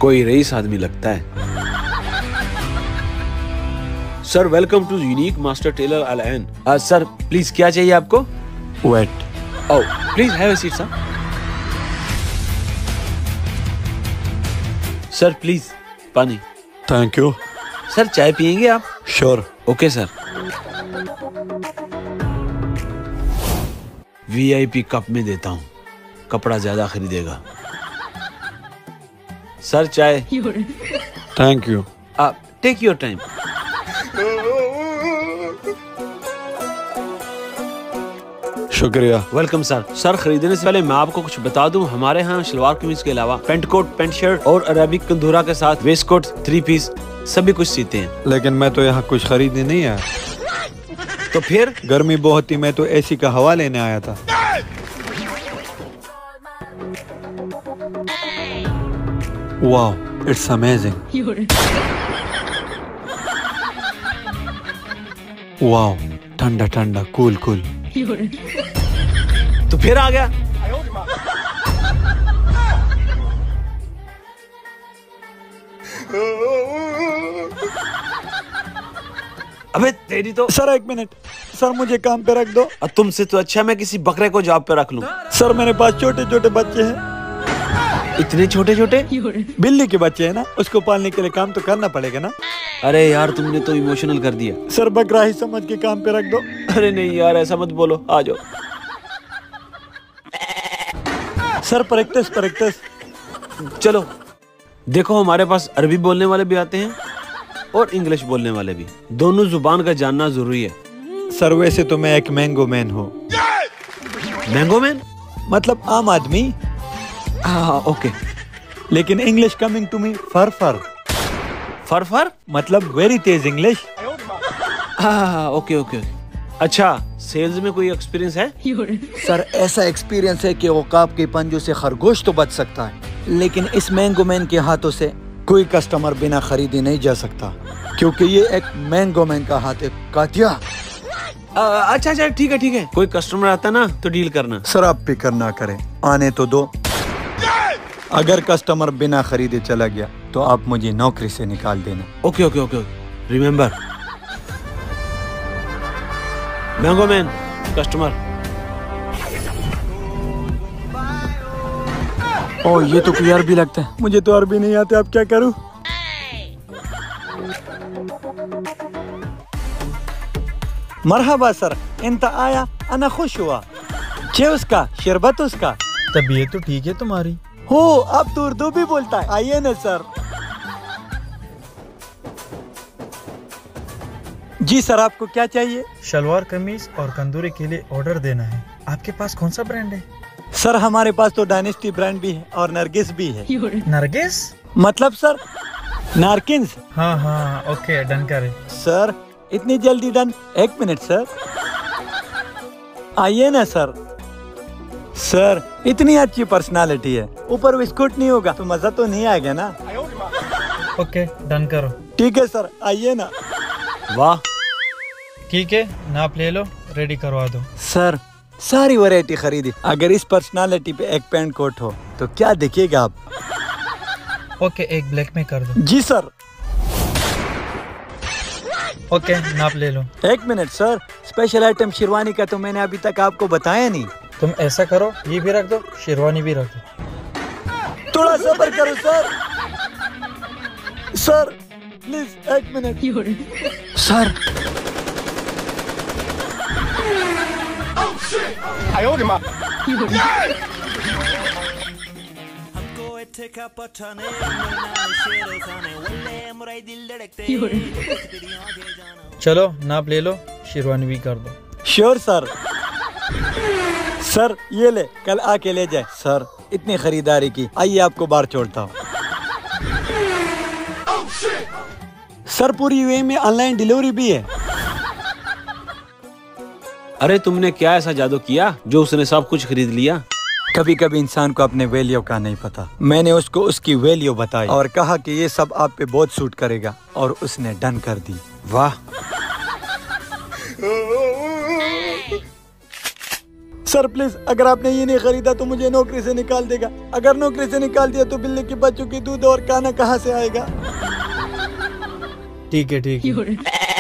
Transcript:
कोई रईस आदमी लगता है। Sir welcome to unique master tailor अल एन। सर प्लीज क्या चाहिए आपको? Wait. Oh please have a seat sir. Sir please पानी। Thank you. सर चाय पियेंगे आप? Sure. Okay sir. VIP cup में देता हूँ, कपड़ा ज्यादा खरीदेगा। सर चाय। Thank you. Take your time. शुक्रिया। Welcome sir. सर खरीदने से पहले मैं आपको कुछ बता दूं, हमारे यहाँ शलवार कमीज के अलावा पेंट कोट, पेंट शर्ट और अरेबिक कंधूरा के साथ वेस्ट कोट, 3 पीस सभी कुछ सीते हैं। लेकिन मैं तो यहाँ कुछ खरीदने नहीं आया। तो फिर? गर्मी बहुत थी, मैं तो एसी का हवा लेने आया था। वाह, इट्स अमेजिंग। वाह, ठंडा ठंडा, कूल कूल। तो फिर आ गया। अबे तेरी तो। सर 1 मिनट, सर मुझे काम पे रख दो। तुमसे तो अच्छा मैं किसी बकरे को जॉब पे रख लूं। सर मेरे पास छोटे छोटे बच्चे हैं। इतने छोटे छोटे? बिल्ली के बच्चे हैं ना, उसको पालने के लिए काम तो करना पड़ेगा ना। अरे यार तुमने तो इमोशनल कर दिया। सर बकरा ही समझ के काम पे रख दो। अरे नहीं यार ऐसा मत बोलो, आ जाओ। Sir practice practice. चलो देखो, हमारे पास अरबी बोलने वाले भी आते हैं और इंग्लिश बोलने वाले भी। दोनों जुबान का जानना जरूरी है। सर वैसे तो मैं एक मैंगो मैन हूँ। मैंगो मैन मतलब आम आदमी। हाँ ओके। लेकिन इंग्लिश कमिंग टू मी फर फर। फर फर मतलब वेरी तेज इंग्लिश। हाँ ओके ओके। अच्छा सेल्स में कोई एक्सपीरियंस है? सर ऐसा एक्सपीरियंस है कि औकाब के पंजों से खरगोश तो बच सकता है, लेकिन इस मैंगो मैन के हाथों से कोई कस्टमर बिना खरीदे नहीं जा सकता, क्योंकि ये एक मैंगो मैन का हाथ है। कातिया। अच्छा अच्छा ठीक है ठीक है। कोई कस्टमर आता ना तो डील करना। सर आप फिक्र ना करें, आने तो दो। अगर कस्टमर बिना खरीदे चला गया तो आप मुझे नौकरी से निकाल देना। Okay okay okay. Remember, mango man customer. ओ ये तो कोई अरबी लगता है। मुझे तो अरबी नहीं आते, अब क्या करूं? मरहबा सर, इंत आया, अना खुश हुआ। चे उसका शरबत उसका। तबीयत तो ठीक है तुम्हारी? हो, अब तो उर्दू भी बोलता है। आइए ना सर। जी सर, आपको क्या चाहिए? शलवार कमीज और कंदूरी के लिए ऑर्डर देना है। आपके पास कौन सा ब्रांड है? सर हमारे पास तो डायनेस्टी ब्रांड भी है और नरगिस भी है। नरगिस मतलब सर नारकिन्स। हाँ हाँ ओके, डन करे। सर इतनी जल्दी डन? 1 minute sir. आइए ना सर। सर इतनी अच्छी पर्सनालिटी है, ऊपर बिस्कुट नहीं होगा तो मजा तो नहीं आएगा ना। ओके डन करो। ठीक है सर, आइए ना। वाह ठीक है, नाप ले लो, रेडी करवा दो। सर सारी वैरायटी खरीदी। अगर इस पर्सनालिटी पे एक पैंट कोट हो तो क्या देखिएगा आप। ओके एक ब्लैक में कर दो। जी सर। ओके नाप ले लो। 1 minute sir, special item sherwani का तो मैंने अभी तक आपको बताया नहीं। तुम ऐसा करो, ये भी रख दो, शेरवानी भी रख दो। थोड़ा सब्र करो sir. Sir please 1 minute. Sir चलो नाप ले लो, शेरवानी भी कर दो। Sure sir. सर ये ले, कल आके ले जाए। सर इतनी खरीदारी की, आइए आपको बाहर छोड़ता हूँ। सर पूरी यूएई में ऑनलाइन डिलीवरी भी है। अरे तुमने क्या ऐसा जादू किया जो उसने सब कुछ खरीद लिया? कभी कभी इंसान को अपने वैल्यू का नहीं पता। मैंने उसको उसकी वैल्यू बताई और कहा कि ये सब आप पे बहुत सूट करेगा, और उसने डन कर दी। वाह। सर प्लीज, अगर आपने ये नहीं खरीदा तो मुझे नौकरी से निकाल देगा। अगर नौकरी से निकाल दिया तो बिल्ली के बच्चों की दूध और खाना कहाँ से आएगा? ठीक है ठीक है।